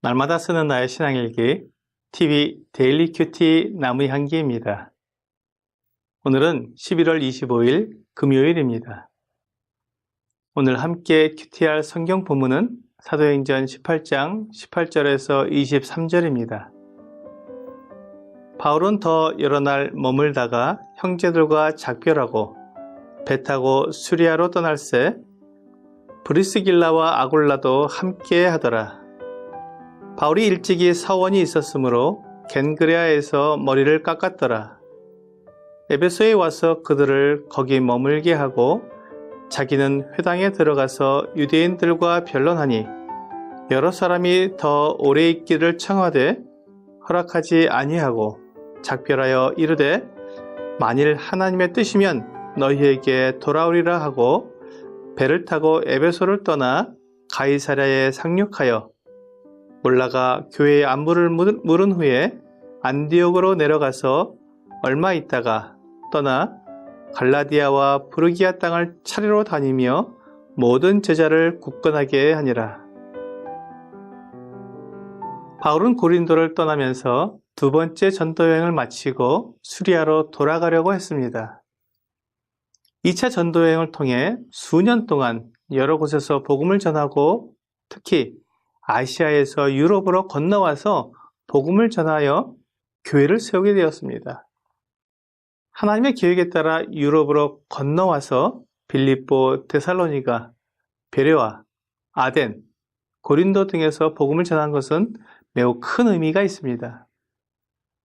날마다 쓰는 나의 신앙일기 TV 데일리 큐티 나무의 향기입니다. 오늘은 11월 25일 금요일입니다. 오늘 함께 큐티할 성경 본문은 사도행전 18장 18절에서 23절입니다. 바울은 더 여러 날 머물다가 형제들과 작별하고 배 타고 수리아로 떠날새 브리스길라와 아굴라도 함께 하더라. 바울이 일찍이 사원이 있었으므로 겐그레아에서 머리를 깎았더라. 에베소에 와서 그들을 거기 머물게 하고 자기는 회당에 들어가서 유대인들과 변론하니 여러 사람이 더 오래 있기를 청하되 허락하지 아니하고 작별하여 이르되 만일 하나님의 뜻이면 너희에게 돌아오리라 하고 배를 타고 에베소를 떠나 가이사랴에 상륙하여 올라가 교회의 안부를 물은 후에 안디옥으로 내려가서 얼마 있다가 떠나 갈라디아와 부르기아 땅을 차례로 다니며 모든 제자를 굳건하게 하니라. 바울은 고린도를 떠나면서 두 번째 전도 여행을 마치고 수리아로 돌아가려고 했습니다. 2차 전도 여행을 통해 수년 동안 여러 곳에서 복음을 전하고 특히 아시아에서 유럽으로 건너와서 복음을 전하여 교회를 세우게 되었습니다. 하나님의 계획에 따라 유럽으로 건너와서 빌립보, 데살로니가, 베레와, 아덴, 고린도 등에서 복음을 전한 것은 매우 큰 의미가 있습니다.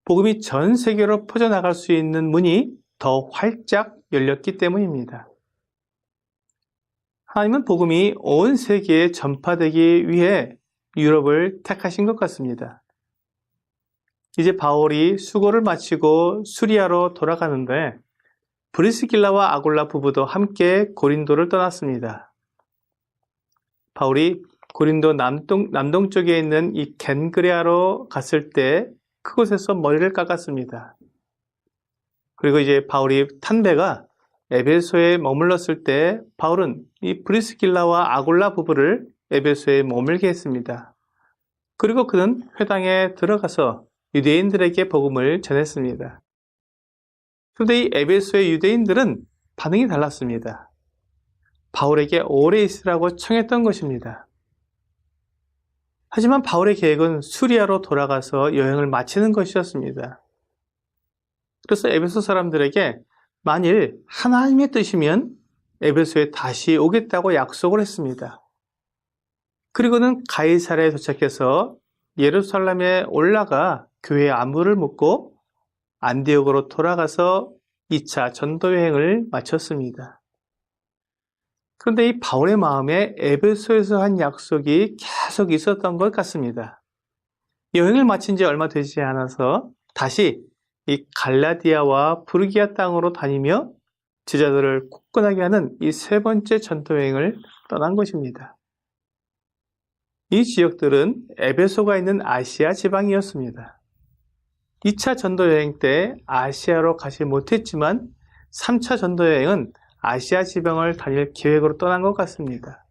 복음이 전 세계로 퍼져나갈 수 있는 문이 더 활짝 열렸기 때문입니다. 하나님은 복음이 온 세계에 전파되기 위해 유럽을 택하신 것 같습니다. 이제 바울이 수고를 마치고 수리아로 돌아가는데 브리스길라와 아굴라 부부도 함께 고린도를 떠났습니다. 바울이 고린도 남동쪽에 있는 이 겐그레아로 갔을 때 그곳에서 머리를 깎았습니다. 그리고 이제 바울이 탄 배가 에베소에 머물렀을 때 바울은 이 브리스길라와 아굴라 부부를 에베소에 머물게 했습니다. 그리고 그는 회당에 들어가서 유대인들에게 복음을 전했습니다. 그런데 이 에베소의 유대인들은 반응이 달랐습니다. 바울에게 오래 있으라고 청했던 것입니다. 하지만 바울의 계획은 수리아로 돌아가서 여행을 마치는 것이었습니다. 그래서 에베소 사람들에게 만일 하나님의 뜻이면 에베소에 다시 오겠다고 약속을 했습니다. 그리고는 가이사랴에 도착해서 예루살렘에 올라가 교회의 안부를 묻고 안디옥으로 돌아가서 2차 전도 여행을 마쳤습니다. 그런데 이 바울의 마음에 에베소에서 한 약속이 계속 있었던 것 같습니다. 여행을 마친 지 얼마 되지 않아서 다시 이 갈라디아와 부르기아 땅으로 다니며 제자들을 굳건하게 하는 이 세 번째 전도 여행을 떠난 것입니다. 이 지역들은 에베소가 있는 아시아 지방이었습니다. 2차 전도 여행 때 아시아로 가지 못했지만 3차 전도 여행은 아시아 지방을 다닐 계획으로 떠난 것 같습니다.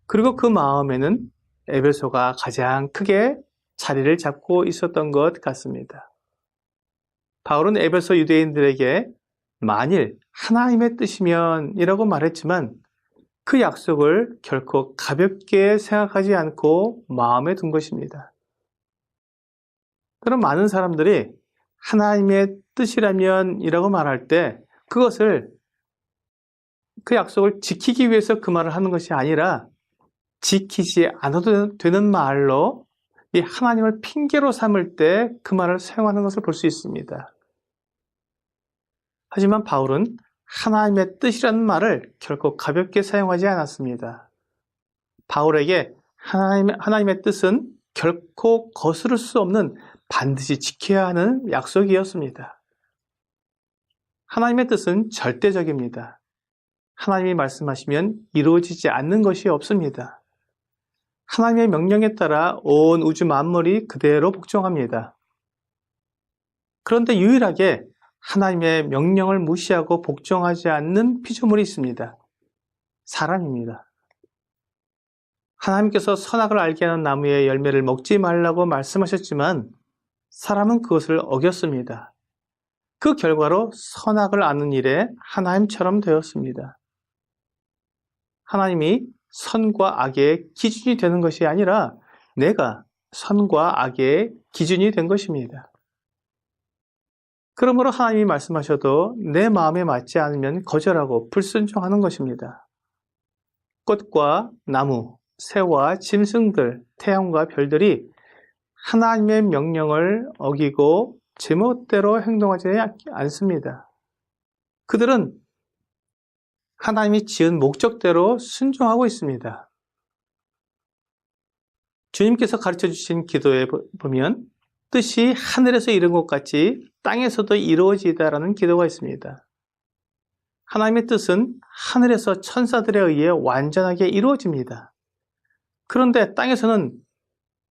그리고 그 마음에는 에베소가 가장 크게 자리를 잡고 있었던 것 같습니다. 바울은 에베소 유대인들에게 만일 하나님의 뜻이면 이라고 말했지만 그 약속을 결코 가볍게 생각하지 않고 마음에 둔 것입니다. 그럼 많은 사람들이 하나님의 뜻이라면 이라고 말할 때 그것을 그 약속을 지키기 위해서 그 말을 하는 것이 아니라 지키지 않아도 되는 말로 이 하나님을 핑계로 삼을 때 그 말을 사용하는 것을 볼 수 있습니다. 하지만 바울은 하나님의 뜻이라는 말을 결코 가볍게 사용하지 않았습니다. 바울에게 하나님의 뜻은 결코 거스를 수 없는 반드시 지켜야 하는 약속이었습니다. 하나님의 뜻은 절대적입니다. 하나님이 말씀하시면 이루어지지 않는 것이 없습니다. 하나님의 명령에 따라 온 우주 만물이 그대로 복종합니다. 그런데 유일하게 하나님의 명령을 무시하고 복종하지 않는 피조물이 있습니다. 사람입니다. 하나님께서 선악을 알게 하는 나무의 열매를 먹지 말라고 말씀하셨지만 사람은 그것을 어겼습니다. 그 결과로 선악을 아는 일에 하나님처럼 되었습니다. 하나님이 선과 악의 기준이 되는 것이 아니라 내가 선과 악의 기준이 된 것입니다. 그러므로 하나님이 말씀하셔도 내 마음에 맞지 않으면 거절하고 불순종하는 것입니다. 꽃과 나무, 새와 짐승들, 태양과 별들이 하나님의 명령을 어기고 제멋대로 행동하지 않습니다. 그들은 하나님이 지은 목적대로 순종하고 있습니다. 주님께서 가르쳐 주신 기도에 보면 뜻이 하늘에서 이룬 것 같이 땅에서도 이루어지다라는 기도가 있습니다. 하나님의 뜻은 하늘에서 천사들에 의해 완전하게 이루어집니다. 그런데 땅에서는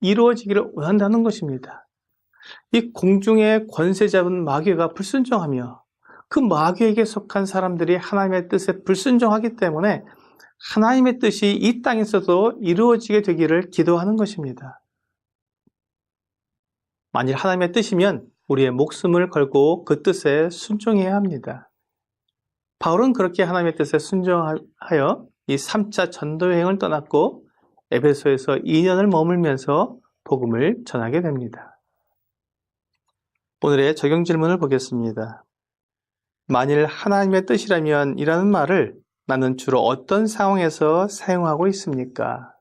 이루어지기를 원한다는 것입니다. 이 공중의 권세 잡은 마귀가 불순종하며 그 마귀에게 속한 사람들이 하나님의 뜻에 불순종하기 때문에 하나님의 뜻이 이 땅에서도 이루어지게 되기를 기도하는 것입니다. 만일 하나님의 뜻이면 우리의 목숨을 걸고 그 뜻에 순종해야 합니다. 바울은 그렇게 하나님의 뜻에 순종하여 이 3차 전도 여행을 떠났고 에베소에서 2년을 머물면서 복음을 전하게 됩니다. 오늘의 적용 질문을 보겠습니다. 만일 하나님의 뜻이라면 이라는 말을 나는 주로 어떤 상황에서 사용하고 있습니까?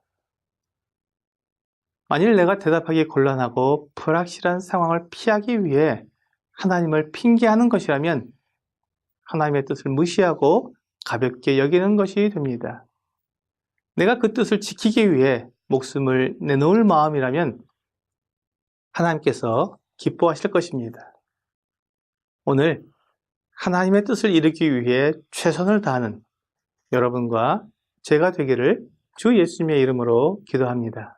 만일 내가 대답하기 곤란하고 불확실한 상황을 피하기 위해 하나님을 핑계하는 것이라면 하나님의 뜻을 무시하고 가볍게 여기는 것이 됩니다. 내가 그 뜻을 지키기 위해 목숨을 내놓을 마음이라면 하나님께서 기뻐하실 것입니다. 오늘 하나님의 뜻을 이루기 위해 최선을 다하는 여러분과 제가 되기를 주 예수님의 이름으로 기도합니다.